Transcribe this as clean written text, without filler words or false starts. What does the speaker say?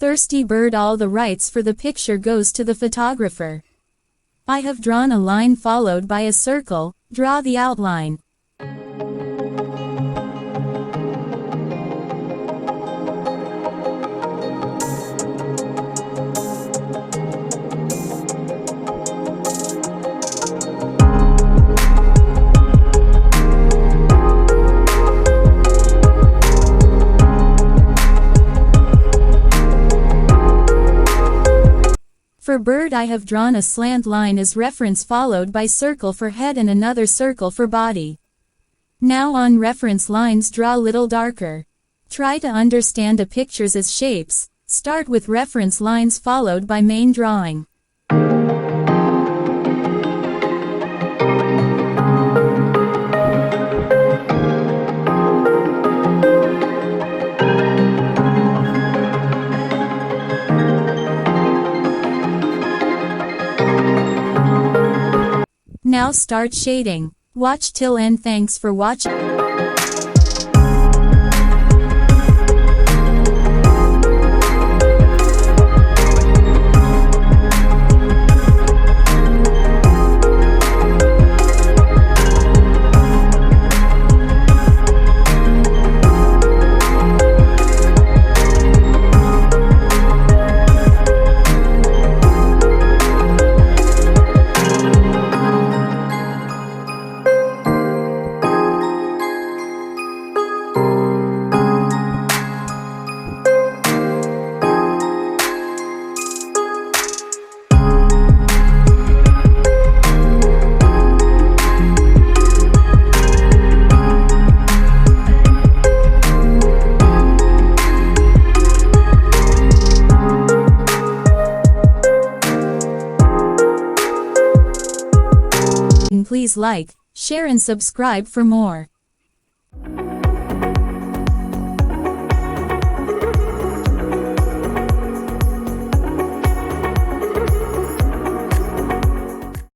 Thirsty bird, all the rights for the picture goes to the photographer. I have drawn a line followed by a circle, draw the outline. For bird I have drawn a slant line as reference followed by circle for head and another circle for body. Now on reference lines draw little darker. Try to understand a pictures as shapes, start with reference lines followed by main drawing. Now start shading. Watch till end. Thanks for watching. Please like, share and subscribe for more.